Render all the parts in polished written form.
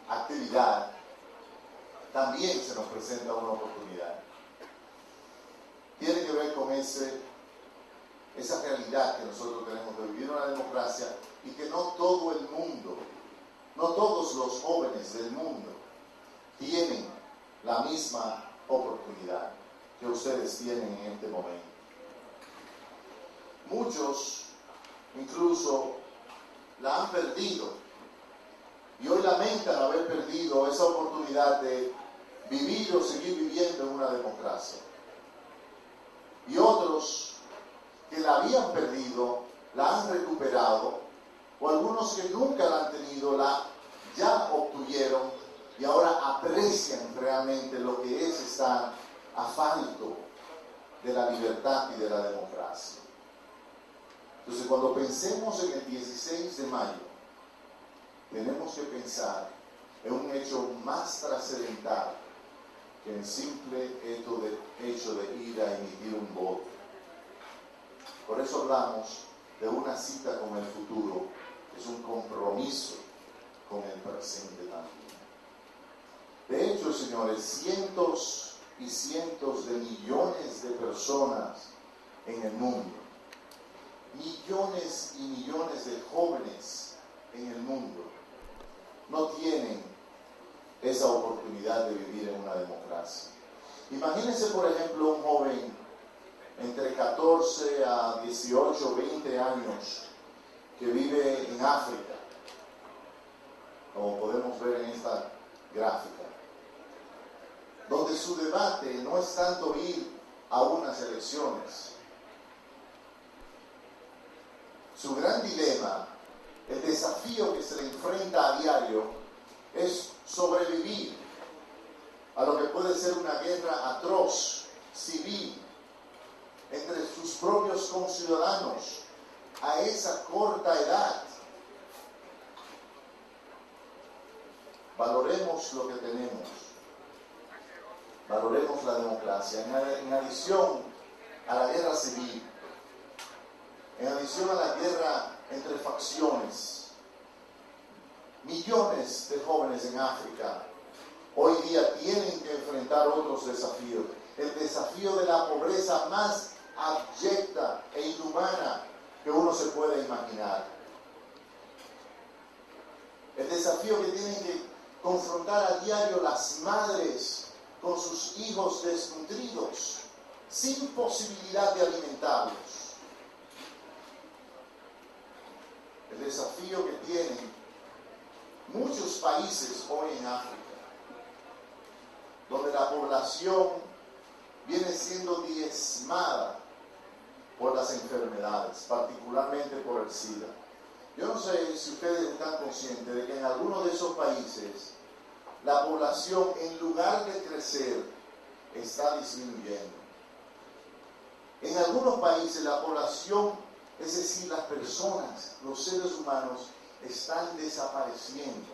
actividad, también se nos presenta una oportunidad. Tiene que ver con esa realidad que nosotros tenemos de vivir una democracia y que no todo el mundo, no todos los jóvenes del mundo tienen la misma oportunidad que ustedes tienen en este momento. Muchos incluso la han perdido y hoy lamentan haber perdido esa oportunidad de vivir o seguir viviendo en una democracia. Y otros que la habían perdido, la han recuperado, o algunos que nunca la han tenido, la ya obtuvieron y ahora aprecian realmente lo que es estar a falto de la libertad y de la democracia. Entonces, cuando pensemos en el 16 de mayo, tenemos que pensar en un hecho más trascendental que el simple hecho de ir a emitir un voto. Por eso hablamos de una cita con el futuro, que es un compromiso con el presente también. De hecho, señores, cientos y cientos de millones de personas en el mundo, millones y millones de jóvenes en el mundo, no tienen esa oportunidad de vivir en una democracia. Imagínense, por ejemplo, un joven entre 14 a 18, 20 años que vive en África, como podemos ver en esta gráfica, donde su debate no es tanto ir a unas elecciones. Su gran dilema, el desafío que se le enfrenta a diario, es sobrevivir a lo que puede ser una guerra atroz, civil, entre sus propios conciudadanos a esa corta edad. Valoremos lo que tenemos, valoremos la democracia, en adición a la guerra civil, en adición a la guerra entre facciones. Millones de jóvenes en África hoy día tienen que enfrentar otros desafíos. El desafío de la pobreza más abyecta e inhumana que uno se puede imaginar. El desafío que tienen que confrontar a diario las madres con sus hijos desnutridos, sin posibilidad de alimentarlos. El desafío que tienen muchos países hoy en África, donde la población viene siendo diezmada por las enfermedades, particularmente por el SIDA. Yo no sé si ustedes están conscientes de que en algunos de esos países la población, en lugar de crecer, está disminuyendo. En algunos países la población, es decir, las personas, los seres humanos, están desapareciendo.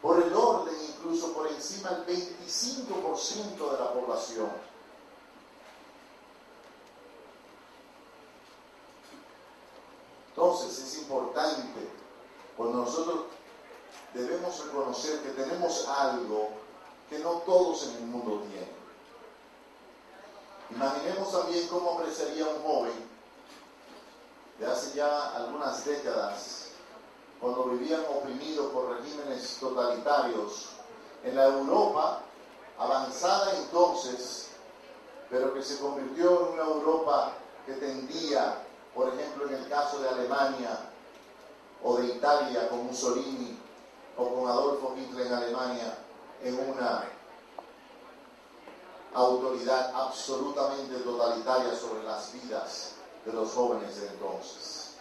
Por el orden, incluso por encima del 25% de la población. Entonces es importante, cuando nosotros debemos reconocer que tenemos algo que no todos en el mundo tienen. Imaginemos también cómo apreciaría un joven de hace ya algunas décadas, cuando vivían oprimidos por regímenes totalitarios en la Europa avanzada entonces, pero que se convirtió en una Europa que tendía, por ejemplo, en el caso de Alemania o de Italia con Mussolini o con Adolfo Hitler en Alemania, en una autoridad absolutamente totalitaria sobre las vidas de los jóvenes de entonces,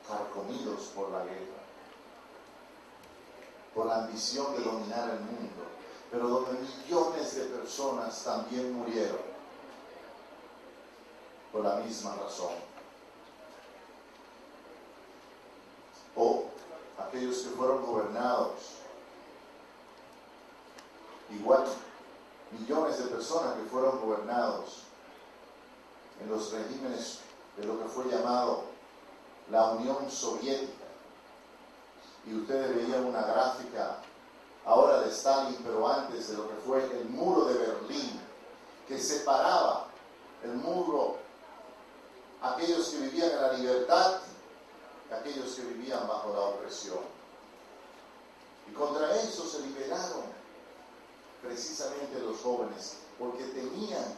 carcomidos por la guerra, por la ambición de dominar el mundo, pero donde millones de personas también murieron por la misma razón. O aquellos que fueron gobernados, igual millones de personas que fueron gobernados en los regímenes de lo que fue llamado la Unión Soviética, que separaba el muro, aquellos que vivían en la libertad y aquellos que vivían bajo la opresión. Y contra eso se liberaron precisamente los jóvenes, porque tenían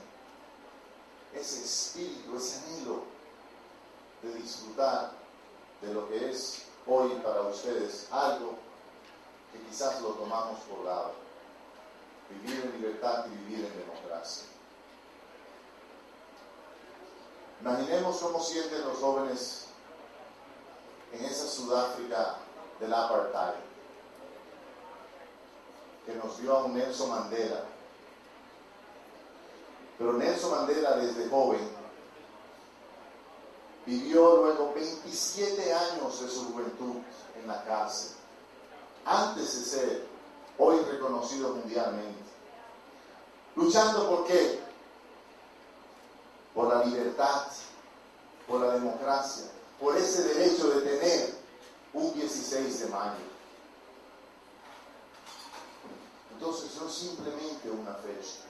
ese espíritu, ese anhelo de disfrutar de lo que es hoy para ustedes algo que quizás lo tomamos por lado: vivir en libertad y vivir en democracia. Imaginemos cómo sienten los jóvenes en esa Sudáfrica del apartheid, que nos dio a un Nelson Mandela. Pero Nelson Mandela, desde joven, vivió luego 27 años de su juventud en la cárcel, antes de ser hoy reconocido mundialmente. Luchando ¿por qué? Por la libertad, por la democracia, por ese derecho de tener un 16 de mayo. Entonces no es simplemente una fecha.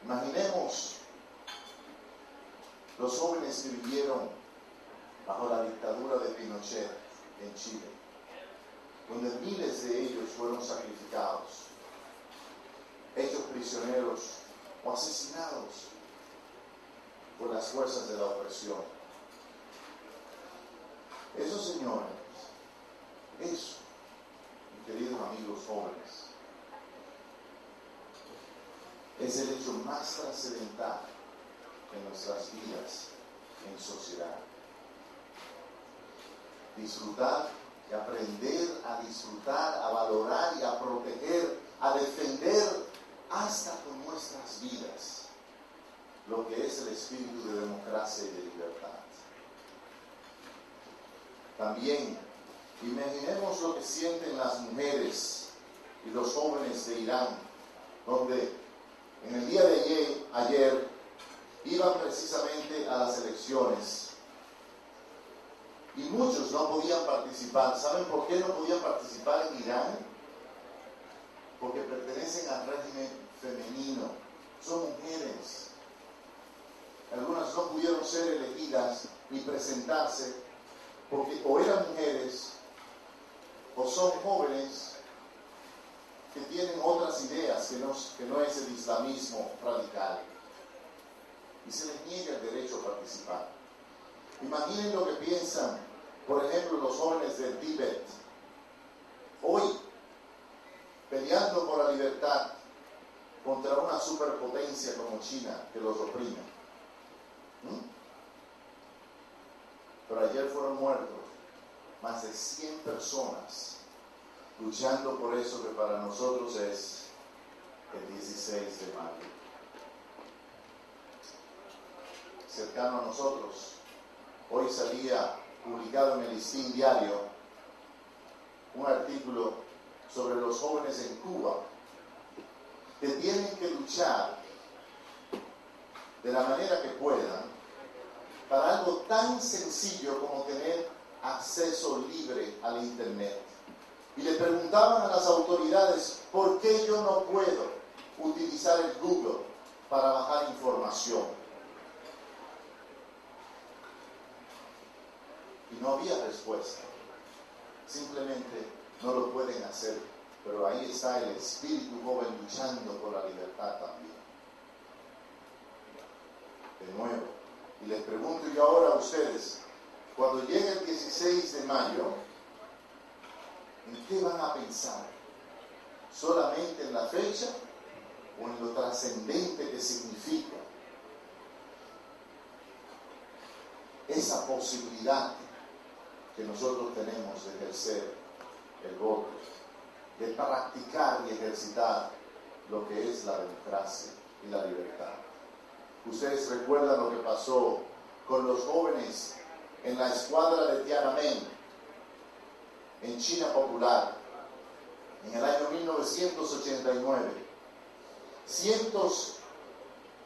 Imaginemos los jóvenes que vivieron bajo la dictadura de Pinochet en Chile, donde miles de ellos fueron sacrificados, hechos prisioneros o asesinados por las fuerzas de la opresión. Eso, señores, eso, mis queridos amigos jóvenes, es el hecho más trascendental en nuestras vidas en sociedad. Disfrutar y aprender a disfrutar, a valorar y a proteger, a defender hasta con nuestras vidas lo que es el espíritu de democracia y de libertad. También imaginemos lo que sienten las mujeres y los jóvenes de Irán, donde en el día de ayer iban precisamente a las elecciones y muchos no podían participar. ¿Saben por qué no podían participar en Irán? Porque pertenecen al régimen femenino, son mujeres. Algunas no pudieron ser elegidas ni presentarse porque o eran mujeres o son jóvenes que tienen otras ideas que no es el islamismo radical, y se les niega el derecho a participar. Imaginen lo que piensan, por ejemplo, los jóvenes del Tíbet, hoy peleando por la libertad contra una superpotencia como China que los oprime. Pero ayer fueron muertos más de 100 personas luchando por eso que para nosotros es el 16 de mayo. Cercano a nosotros, hoy salía publicado en el Listín Diario un artículo sobre los jóvenes en Cuba que tienen que luchar de la manera que puedan para algo tan sencillo como tener acceso libre al internet. Y le preguntaban a las autoridades: ¿por qué yo no puedo utilizar el Google para bajar información? Y no había respuesta. Simplemente no lo pueden hacer. Pero ahí está el espíritu joven luchando por la libertad también. De nuevo, y les pregunto yo ahora a ustedes, cuando llegue el 16 de mayo, ¿en qué van a pensar? ¿Solamente en la fecha o en lo trascendente que significa esa posibilidad que nosotros tenemos de ejercer el voto, de practicar y ejercitar lo que es la democracia y la libertad? Ustedes recuerdan lo que pasó con los jóvenes en la escuadra de Tiananmen, en China popular, en el año 1989. Cientos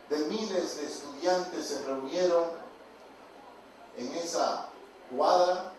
de miles de estudiantes se reunieron en esa cuadra